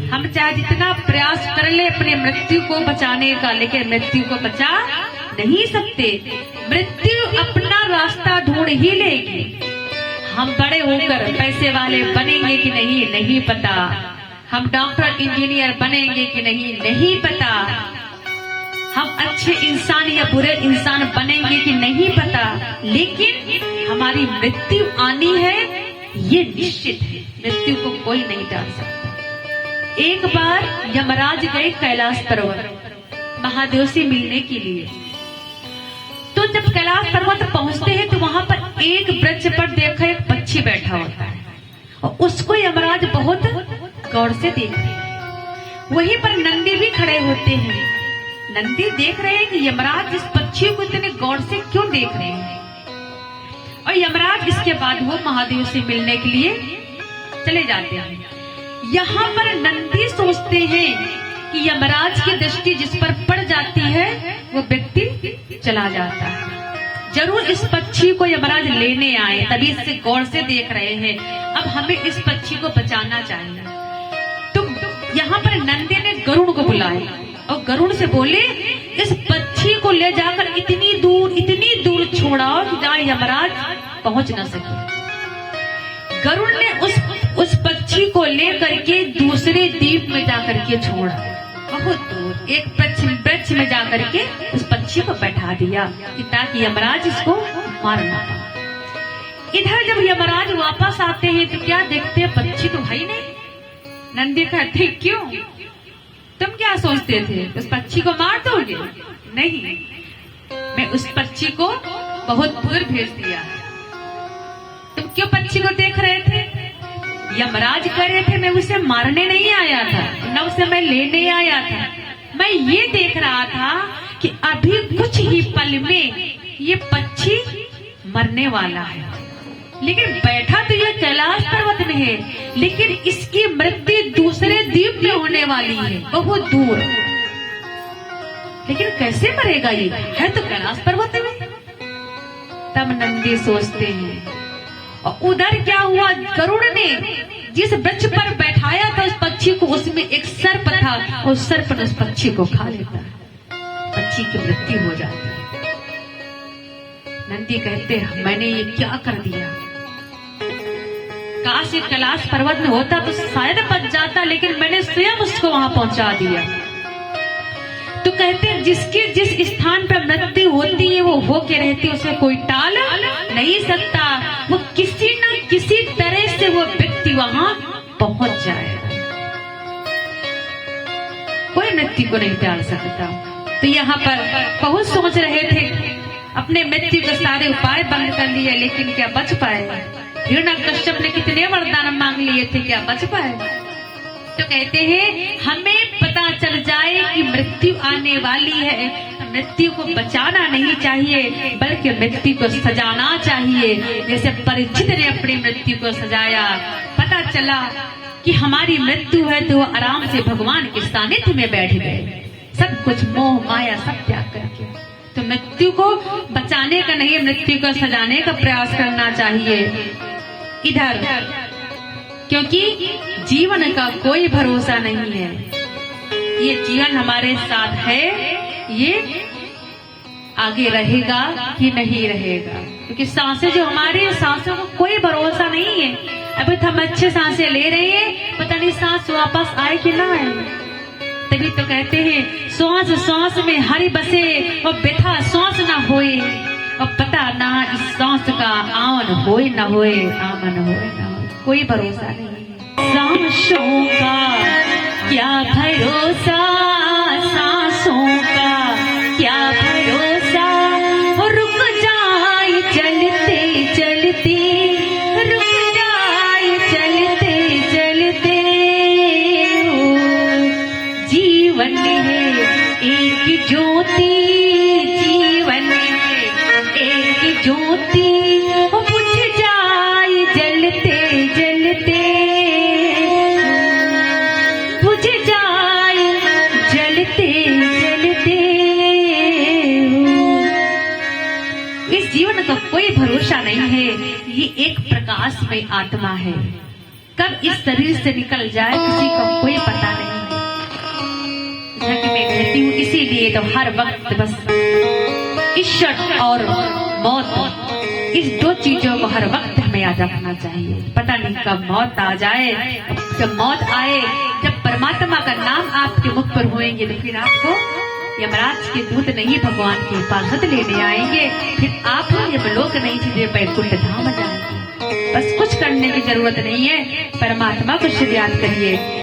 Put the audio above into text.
हम चाहे जितना प्रयास कर ले अपने मृत्यु को बचाने का, लेकिन मृत्यु को बचा नहीं सकते। मृत्यु अपना रास्ता ढूंढ ही लेगी। हम बड़े होकर पैसे वाले बनेंगे कि नहीं, नहीं पता। हम डॉक्टर इंजीनियर बनेंगे कि नहीं, नहीं पता। हम अच्छे इंसान या बुरे इंसान बनेंगे कि नहीं पता, लेकिन हमारी मृत्यु आनी है ये निश्चित है। मृत्यु को कोई नहीं टाल सकता। एक बार यमराज गए कैलाश पर्वत महादेव से मिलने के लिए। तो जब कैलाश पर्वत पहुंचते हैं तो वहां पर एक वृक्ष पर देखा एक पक्षी बैठा होता है और उसको यमराज बहुत गौर से देखते हैं। वहीं पर नंदी भी खड़े होते हैं। नंदी देख रहे हैं कि यमराज इस पक्षी को इतने गौर से क्यों देख रहे हैं। और यमराज इसके बाद वो महादेव से मिलने के लिए चले जाते हैं। यहाँ पर नंदी सोचते हैं कि यमराज की दृष्टि जिस पर पड़ जाती है वो व्यक्ति चला जाता है। जरूर इस पक्षी को यमराज लेने आए, तभी इससे गौर से देख रहे हैं। अब हमें इस पक्षी को बचाना चाहिए। तो यहाँ पर नंदी ने गरुड़ को बुलाया और गरुड़ से बोले इस पक्षी को ले जाकर इतनी दूर छोड़ाओ कि जहाँ यमराज पहुंच न सके। गरुड़ ने उस पक्षी को लेकर के दूसरे द्वीप में जाकर के छोड़ा, बहुत दूर एक वृक्ष में जाकर के उस पक्षी को बैठा दिया कि ताकि यमराज इसको मार ना पाए। इधर जब यमराज वापस आते हैं तो क्या देखते हैं, पक्षी तो है ही नहीं। नंदी कहते क्यों, तुम क्या सोचते थे उस पक्षी को मार दोगे? नहीं, मैं उस पक्षी को बहुत दूर भेज दिया। तुम क्यों पक्षी को देख रहे थे? यमराज कह रहे थे मैं उसे मारने नहीं आया था, न उसे मैं लेने आया था। मैं ये देख रहा था कि अभी कुछ ही पल में ये पक्षी मरने वाला है, लेकिन बैठा तो ये कैलाश पर्वत में है, लेकिन इसकी मृत्यु दूसरे द्वीप में होने वाली है, बहुत दूर। लेकिन कैसे मरेगा ये, है तो कैलाश पर्वत में। तब नंदी सोचते हैं। और उधर क्या हुआ, गरुड़ ने जिस वृक्ष पर बैठाया था उस पक्षी को, उसमें एक सर्प था और सर्प ने उस पक्षी को खा लेता है, पक्षी की मृत्यु हो जाती है। नंदी कहते हैं मैंने ये क्या कर दिया, काश ये कैलाश पर्वत में होता तो शायद बच जाता, लेकिन मैंने स्वयं उसको वहां पहुंचा दिया। तो कहते हैं जिसके जिस स्थान पर मृत्यु होती है वो होके रहती है, उसे कोई टाल नहीं सकता। वो किसी न किसी तरह से वो व्यक्ति वहां पहुंच जाएगा, कोई मृत्यु को नहीं टाल सकता। तो यहाँ पर बहुत सोच रहे थे, अपने मृत्यु के सारे उपाय बंद कर लिए, लेकिन क्या बच पाए? हिरण्यकश्यप ने कितने वरदान मांग लिए थे, क्या बच पाए? तो कहते हैं हमें पता चल जाए कि मृत्यु आने वाली है, मृत्यु को बचाना नहीं चाहिए बल्कि मृत्यु को सजाना चाहिए। जैसे परीक्षित ने अपनी मृत्यु को सजाया, पता चला कि हमारी मृत्यु है तो आराम से भगवान के सानिध्य में बैठ गए, सब कुछ मोह माया सब त्याग करके। तो मृत्यु को बचाने का नहीं, मृत्यु को सजाने का प्रयास करना चाहिए। इधर क्योंकि जीवन का कोई भरोसा नहीं है, ये जीवन हमारे साथ है, ये आगे रहेगा कि नहीं रहेगा। क्योंकि सांसें जो हमारी, सांसों को कोई भरोसा नहीं है। अभी तो हम अच्छे सांसें ले रहे हैं, पता नहीं सांस वापस आए कि ना आए। तभी तो कहते हैं श्वास श्वास में हरि बसे और व्यथा श्वास न होए, और पता ना इस सांस का आवन होए न होए, आमन होए न होए, कोई भरोसा नहीं। सांसों का क्या भरोसा, सांसों का क्या भरोसा, रुक जाए चलते चलते, रुक जाए चलते चलते। जीवन है एक ज्योति, जीवन है एक ज्योति, बुझ जाए जलते जलते, जीवन का कोई भरोसा नहीं है। ये एक प्रकाश में आत्मा है, कब इस शरीर से निकल जाए किसी को कोई पता नहीं। तो हर वक्त बस ईश्वर और मौत, इस दो चीजों को हर वक्त हमें याद रखना चाहिए। पता नहीं कब मौत आ जाए। जब मौत आए, जब परमात्मा का नाम आपके मुख पर होएंगे, तो फिर आपको यमराज के दूत नहीं भगवान की हिफाजत लेने आएंगे। फिर आप यमलोक नहीं, सीधे बैकुंठ धाम जाएंगे। बस कुछ करने की जरूरत नहीं है, परमात्मा को सिर्फ याद करिए।